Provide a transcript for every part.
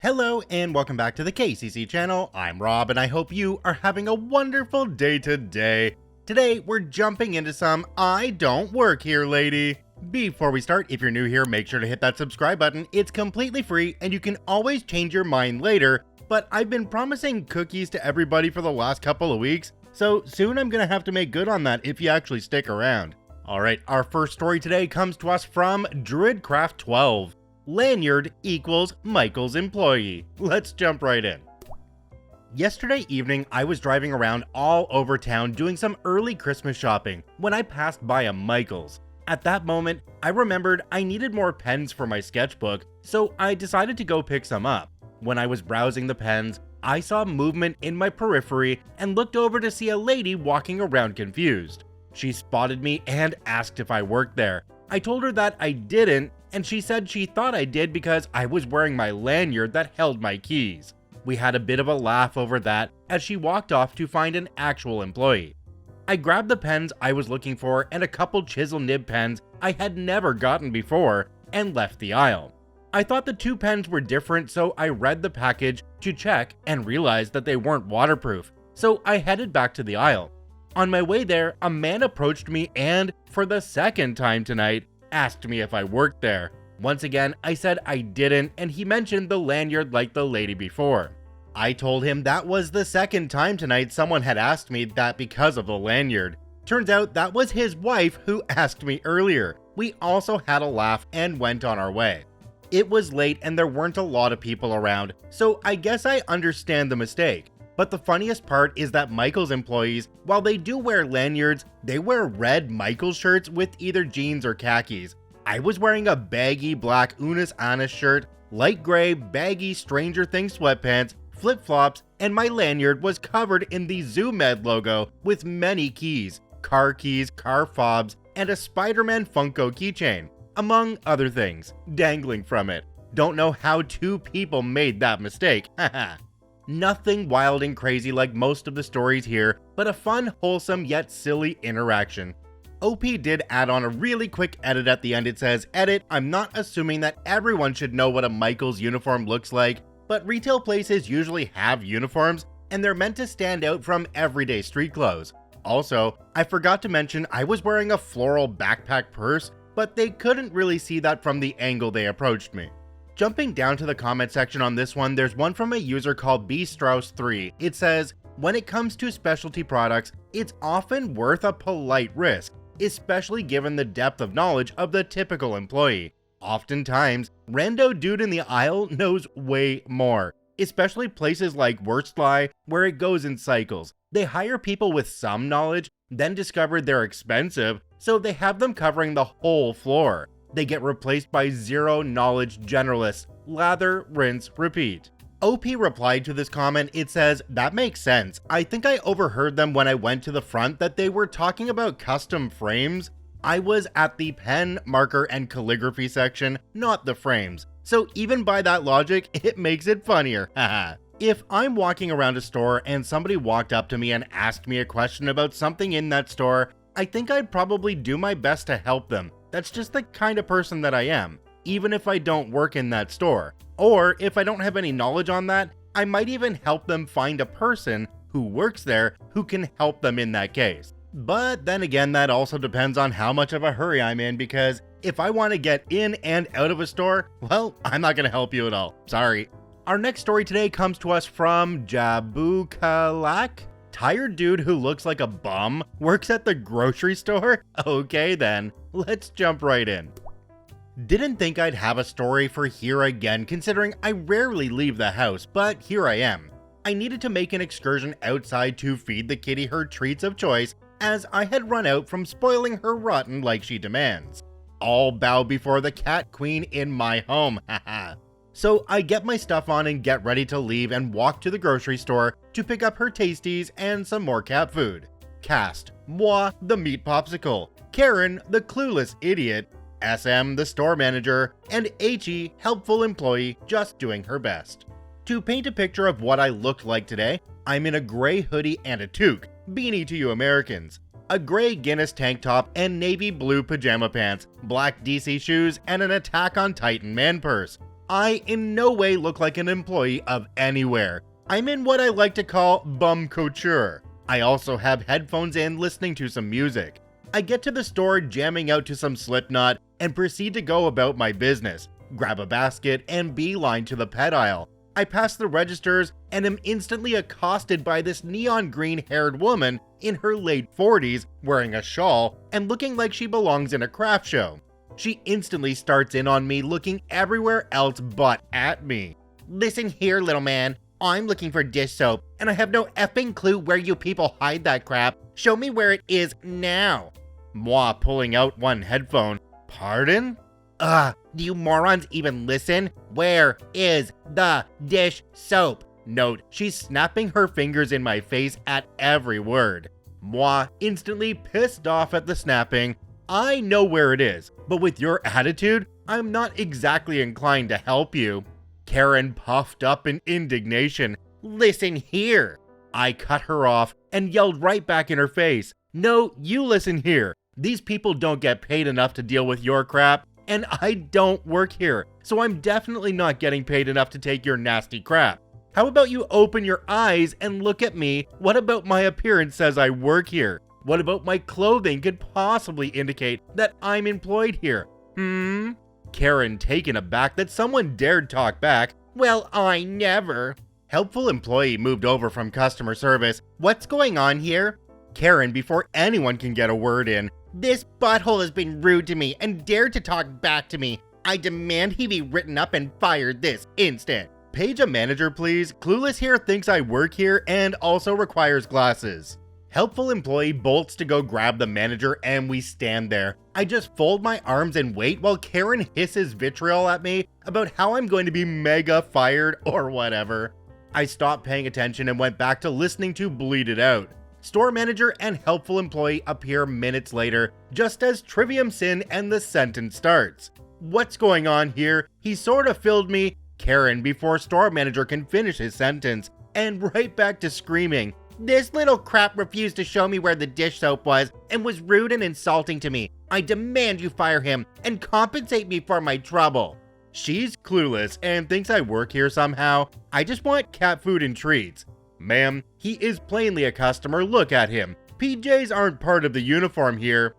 Hello and welcome back to the KCC channel. I'm Rob and I hope you are having a wonderful day today. Today we're jumping into some I Don't Work Here Lady. Before we start, if you're new here, make sure to hit that subscribe button. It's completely free and you can always change your mind later, but I've been promising cookies to everybody for the last couple of weeks, so soon I'm gonna have to make good on that if you actually stick around. Alright, our first story today comes to us from Druidcraft12. Lanyard equals Michael's employee. Let's jump right in. Yesterday evening, I was driving around all over town doing some early Christmas shopping when I passed by a Michael's. At that moment, I remembered I needed more pens for my sketchbook, so I decided to go pick some up. When I was browsing the pens, I saw movement in my periphery and looked over to see a lady walking around confused. She spotted me and asked if I worked there. I told her that I didn't, and she said she thought I did because I was wearing my lanyard that held my keys. We had a bit of a laugh over that as she walked off to find an actual employee. I grabbed the pens I was looking for and a couple chisel nib pens I had never gotten before and left the aisle. I thought the two pens were different, so I read the package to check and realized that they weren't waterproof, so I headed back to the aisle. On my way there, a man approached me and, for the second time tonight, asked me if I worked there. Once again, I said I didn't, and he mentioned the lanyard like the lady before. I told him that was the second time tonight someone had asked me that because of the lanyard. Turns out that was his wife who asked me earlier. We also had a laugh and went on our way. It was late and there weren't a lot of people around, so I guess I understand the mistake. But the funniest part is that Michael's employees, while they do wear lanyards, they wear red Michael's shirts with either jeans or khakis. I was wearing a baggy black Unis Annis shirt, light gray baggy Stranger Things sweatpants, flip-flops, and my lanyard was covered in the ZooMed logo with many keys, car fobs, and a Spider-Man Funko keychain, among other things, dangling from it. Don't know how two people made that mistake, haha. Nothing wild and crazy like most of the stories here, but a fun, wholesome, yet silly interaction. OP did add on a really quick edit at the end. It says, "Edit, I'm not assuming that everyone should know what a Michael's uniform looks like, but retail places usually have uniforms, and they're meant to stand out from everyday street clothes. Also, I forgot to mention I was wearing a floral backpack purse, but they couldn't really see that from the angle they approached me." Jumping down to the comment section on this one, there's one from a user called bstrauss3. It says, "When it comes to specialty products, it's often worth a polite risk, especially given the depth of knowledge of the typical employee. Oftentimes, rando dude in the aisle knows way more, especially places like Wurstfly where it goes in cycles. They hire people with some knowledge, then discover they're expensive, so they have them covering the whole floor. They get replaced by zero knowledge generalists. Lather, rinse, repeat." OP replied to this comment. It says, "That makes sense. I think I overheard them when I went to the front that they were talking about custom frames. I was at the pen, marker, and calligraphy section, not the frames. So even by that logic, it makes it funnier. Haha. If I'm walking around a store and somebody walked up to me and asked me a question about something in that store, I think I'd probably do my best to help them. That's just the kind of person that I am, even if I don't work in that store. Or if I don't have any knowledge on that, I might even help them find a person who works there who can help them in that case. But then again, that also depends on how much of a hurry I'm in, because if I want to get in and out of a store, well, I'm not going to help you at all. Sorry." Our next story today comes to us from Jabookalakq. "Tired dude who looks like a bum works at the grocery store? Okay then, let's jump right in." Didn't think I'd have a story for here again, considering I rarely leave the house, but here I am. I needed to make an excursion outside to feed the kitty her treats of choice, as I had run out from spoiling her rotten like she demands. All bow before the cat queen in my home, haha. So I get my stuff on and get ready to leave and walk to the grocery store to pick up her tasties and some more cat food. Cast, moi, the meat popsicle, Karen, the clueless idiot, SM, the store manager, and HE, helpful employee, just doing her best. To paint a picture of what I looked like today, I'm in a gray hoodie and a toque, beanie to you Americans, a gray Guinness tank top and navy blue pajama pants, black DC shoes, and an Attack on Titan man purse. I in no way look like an employee of anywhere. I'm in what I like to call bum couture. I also have headphones in listening to some music. I get to the store jamming out to some Slipknot and proceed to go about my business, grab a basket and beeline to the pet aisle. I pass the registers and am instantly accosted by this neon green haired woman in her late 40s wearing a shawl and looking like she belongs in a craft show. She instantly starts in on me looking everywhere else but at me. "Listen here, little man. I'm looking for dish soap, and I have no effing clue where you people hide that crap. Show me where it is now." Moi pulling out one headphone. "Pardon?" Do you morons even listen? Where is the dish soap?" Note, she's snapping her fingers in my face at every word. Moi instantly pissed off at the snapping. "I know where it is, but with your attitude, I'm not exactly inclined to help you." Karen puffed up in indignation. "Listen here." I cut her off and yelled right back in her face. "No, you listen here. These people don't get paid enough to deal with your crap, and I don't work here, so I'm definitely not getting paid enough to take your nasty crap. How about you open your eyes and look at me? What about my appearance says I work here? What about my clothing could possibly indicate that I'm employed here? Karen, taken aback that someone dared talk back. "Well, I never." Helpful employee moved over from customer service. "What's going on here?" Karen, before anyone can get a word in. "This butthole has been rude to me and dared to talk back to me. I demand he be written up and fired this instant." "Page a manager, please. Clueless here thinks I work here and also requires glasses." Helpful employee bolts to go grab the manager and we stand there. I just fold my arms and wait while Karen hisses vitriol at me about how I'm going to be mega fired or whatever. I stopped paying attention and went back to listening to Bleed It Out. Store manager and helpful employee appear minutes later, just as Trivium Sin and the sentence starts. "What's going on here? He sort of filled me." Karen, before store manager can finish his sentence, and right back to screaming. "This little crap refused to show me where the dish soap was and was rude and insulting to me. I demand you fire him and compensate me for my trouble." She's clueless and thinks I work here somehow. I just want cat food and treats. "Ma'am, he is plainly a customer. Look at him. PJs aren't part of the uniform here."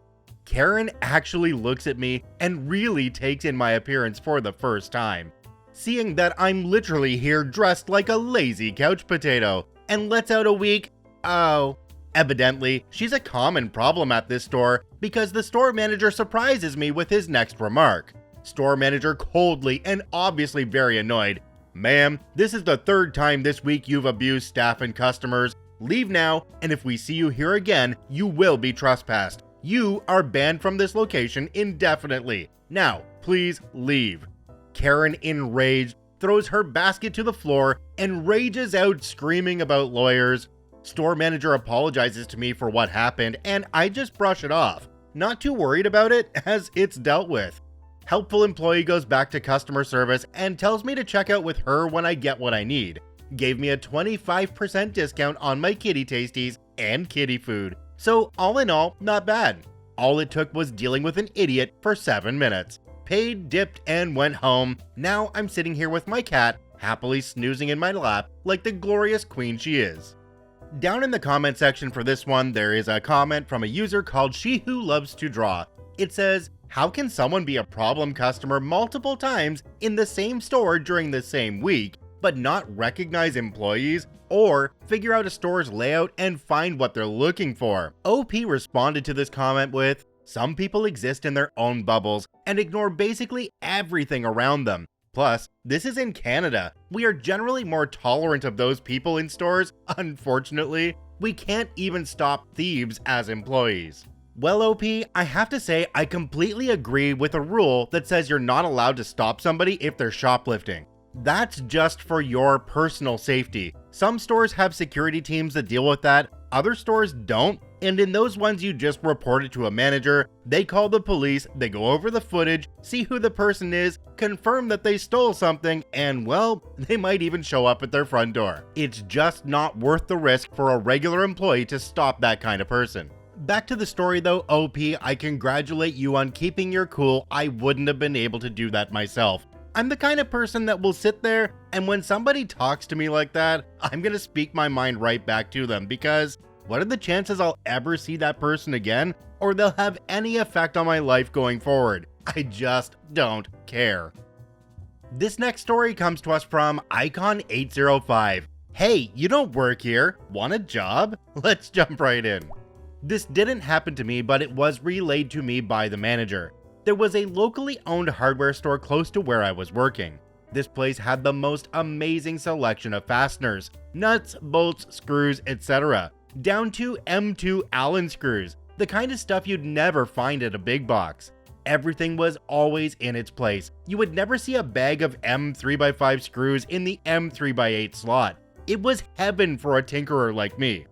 Karen actually looks at me and really takes in my appearance for the first time, seeing that I'm literally here dressed like a lazy couch potato, and lets out a weak, "Oh." Evidently, she's a common problem at this store because the store manager surprises me with his next remark. Store manager coldly and obviously very annoyed. "Ma'am, this is the third time this week you've abused staff and customers. Leave now, and if we see you here again, you will be trespassed. You are banned from this location indefinitely. Now, please leave." Karen, enraged, throws her basket to the floor and rages out screaming about lawyers. Store manager apologizes to me for what happened and I just brush it off. Not too worried about it as it's dealt with. Helpful employee goes back to customer service and tells me to check out with her when I get what I need. Gave me a 25% discount on my kitty tasties and kitty food. So all in all, not bad. All it took was dealing with an idiot for 7 minutes. Paid, dipped, and went home. Now I'm sitting here with my cat, happily snoozing in my lap like the glorious queen she is. Down in the comment section for this one, there is a comment from a user called She Who Loves to Draw. It says, "How can someone be a problem customer multiple times in the same store during the same week, but not recognize employees or figure out a store's layout and find what they're looking for?" OP responded to this comment with, "Some people exist in their own bubbles and ignore basically everything around them. Plus, this is in Canada. We are generally more tolerant of those people in stores. Unfortunately, we can't even stop thieves as employees." Well, OP, I have to say I completely agree with a rule that says you're not allowed to stop somebody if they're shoplifting. That's just for your personal safety. Some stores have security teams that deal with that, other stores don't, and in those ones you just report it to a manager, they call the police, they go over the footage, see who the person is, confirm that they stole something, and well, they might even show up at their front door. It's just not worth the risk for a regular employee to stop that kind of person. Back to the story though, OP, I congratulate you on keeping your cool. I wouldn't have been able to do that myself. I'm the kind of person that will sit there, and when somebody talks to me like that, I'm gonna speak my mind right back to them, because what are the chances I'll ever see that person again, or they'll have any effect on my life going forward? I just don't care. This next story comes to us from Icon805. Hey, you don't work here. Want a job? Let's jump right in. This didn't happen to me, but it was relayed to me by the manager. There was a locally owned hardware store close to where I was working. This place had the most amazing selection of fasteners, nuts, bolts, screws, etc., down to M2 Allen screws, the kind of stuff you'd never find at a big box. Everything was always in its place. You would never see a bag of M3x5 screws in the M3x8 slot. It was heaven for a tinkerer like me.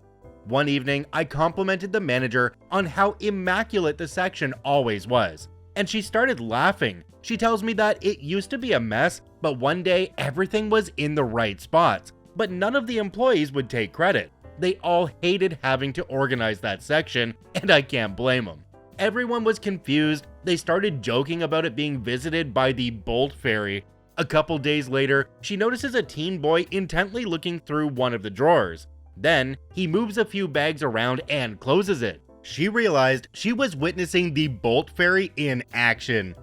One evening, I complimented the manager on how immaculate the section always was, and she started laughing. She tells me that it used to be a mess, but one day everything was in the right spots, but none of the employees would take credit. They all hated having to organize that section, and I can't blame them. Everyone was confused. They started joking about it being visited by the Bolt Fairy. A couple days later, she notices a teen boy intently looking through one of the drawers. Then, he moves a few bags around and closes it. She realized she was witnessing the Bolt Fairy in action.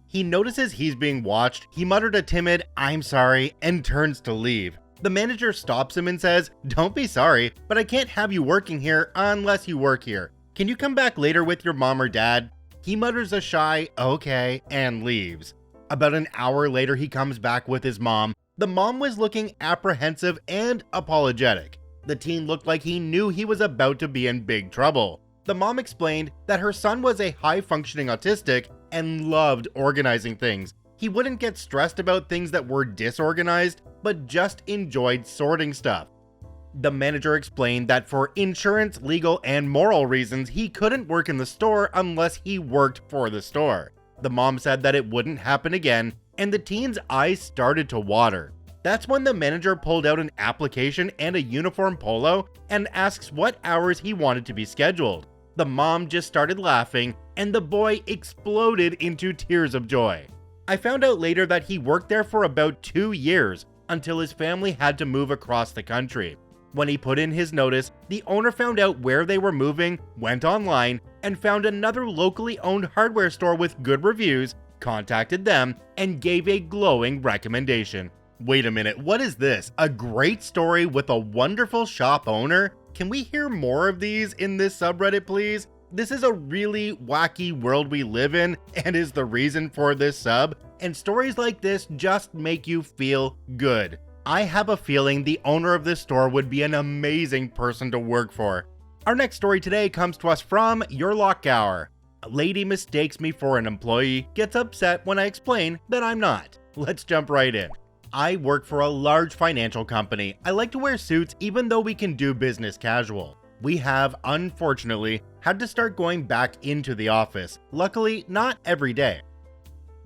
He notices he's being watched. He muttered a timid, "I'm sorry," and turns to leave. The manager stops him and says, "Don't be sorry, but I can't have you working here unless you work here. Can you come back later with your mom or dad?" He mutters a shy, "Okay," and leaves. About an hour later, he comes back with his mom. The mom was looking apprehensive and apologetic. The teen looked like he knew he was about to be in big trouble. The mom explained that her son was a high-functioning autistic and loved organizing things. He wouldn't get stressed about things that were disorganized, but just enjoyed sorting stuff. The manager explained that for insurance, legal, and moral reasons, he couldn't work in the store unless he worked for the store. The mom said that it wouldn't happen again, and the teen's eyes started to water. That's when the manager pulled out an application and a uniform polo and asks what hours he wanted to be scheduled. The mom just started laughing, and the boy exploded into tears of joy. I found out later that he worked there for about 2 years, until his family had to move across the country. When he put in his notice, the owner found out where they were moving, went online, and found another locally owned hardware store with good reviews, contacted them, and gave a glowing recommendation. Wait a minute, what is this? A great story with a wonderful shop owner? Can we hear more of these in this subreddit, please? This is a really wacky world we live in, and is the reason for this sub, and stories like this just make you feel good. I have a feeling the owner of this store would be an amazing person to work for. Our next story today comes to us from Urlockgaur. A lady mistakes me for an employee, gets upset when I explain that I'm not. Let's jump right in. I work for a large financial company. I like to wear suits even though we can do business casual. We have, unfortunately, had to start going back into the office. Luckily, not every day.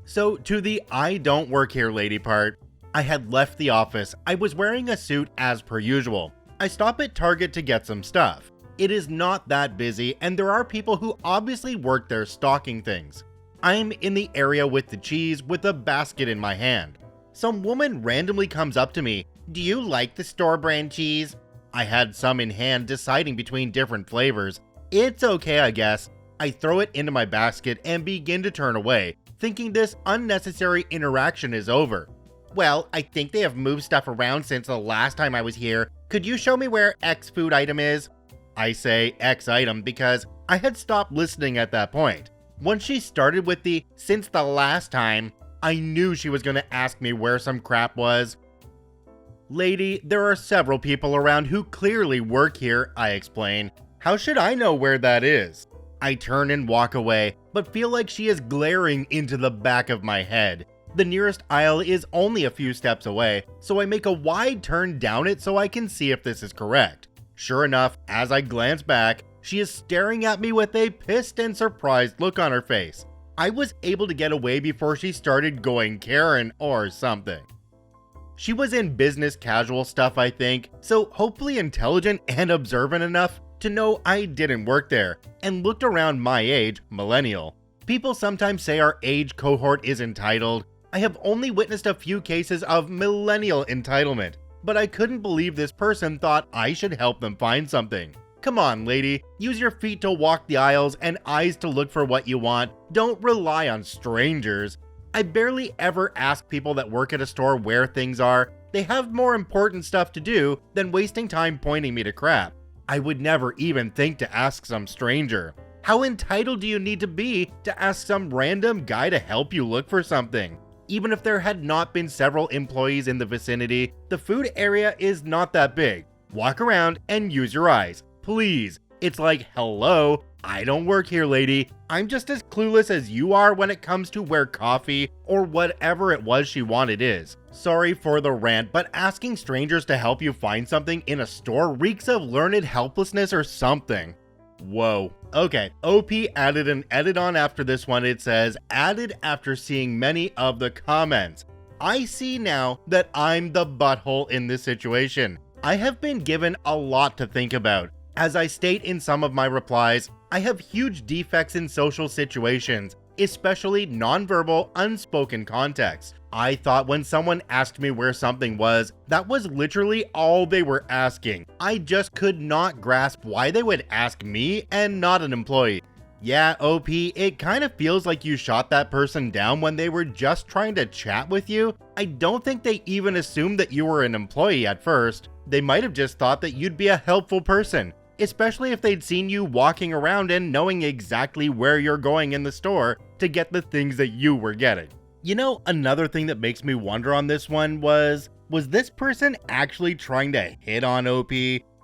So to the "I don't work here lady" part, I had left the office. I was wearing a suit as per usual. I stop at Target to get some stuff. It is not that busy, and there are people who obviously work there stocking things. I'm in the area with the cheese with a basket in my hand. Some woman randomly comes up to me. "Do you like the store brand cheese?" I had some in hand, deciding between different flavors. It's okay, I guess. I throw it into my basket and begin to turn away, thinking this unnecessary interaction is over. "Well, I think they have moved stuff around since the last time I was here. Could you show me where X food item is?" I say X item because I had stopped listening at that point. Once she started with the "since the last time," I knew she was going to ask me where some crap was. "Lady, there are several people around who clearly work here," I explain. "How should I know where that is?" I turn and walk away, but feel like she is glaring into the back of my head. The nearest aisle is only a few steps away, so I make a wide turn down it so I can see if this is correct. Sure enough, as I glance back, she is staring at me with a pissed and surprised look on her face. I was able to get away before she started going Karen or something. She was in business casual stuff, I think, so hopefully intelligent and observant enough to know I didn't work there, and looked around my age, millennial. People sometimes say our age cohort is entitled. I have only witnessed a few cases of millennial entitlement, but I couldn't believe this person thought I should help them find something. Come on, lady, use your feet to walk the aisles and eyes to look for what you want. Don't rely on strangers. I barely ever ask people that work at a store where things are. They have more important stuff to do than wasting time pointing me to crap. I would never even think to ask some stranger. How entitled do you need to be to ask some random guy to help you look for something? Even if there had not been several employees in the vicinity, the food area is not that big. Walk around and use your eyes, please. It's like, hello, I don't work here, lady. I'm just as clueless as you are when it comes to where coffee or whatever it was she wanted is. Sorry for the rant, but asking strangers to help you find something in a store reeks of learned helplessness or something. Whoa. Okay, OP added an edit on after this one. It says, added after seeing many of the comments. I see now that I'm the butthole in this situation. I have been given a lot to think about. As I state in some of my replies, I have huge defects in social situations, especially nonverbal, unspoken context. I thought when someone asked me where something was, that was literally all they were asking. I just could not grasp why they would ask me and not an employee. Yeah, OP, it kind of feels like you shot that person down when they were just trying to chat with you. I don't think they even assumed that you were an employee at first. They might have just thought that you'd be a helpful person, especially if they'd seen you walking around and knowing exactly where you're going in the store to get the things that you were getting. You know, another thing that makes me wonder on this one was this person actually trying to hit on OP?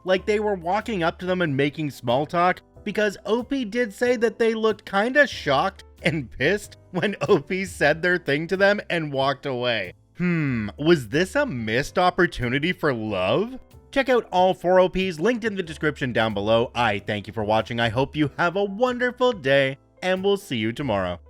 Like they were walking up to them and making small talk? Because OP did say that they looked kinda shocked and pissed when OP said their thing to them and walked away. Was this a missed opportunity for love? Check out all 4 OPs linked in the description down below. I thank you for watching. I hope you have a wonderful day, and we'll see you tomorrow.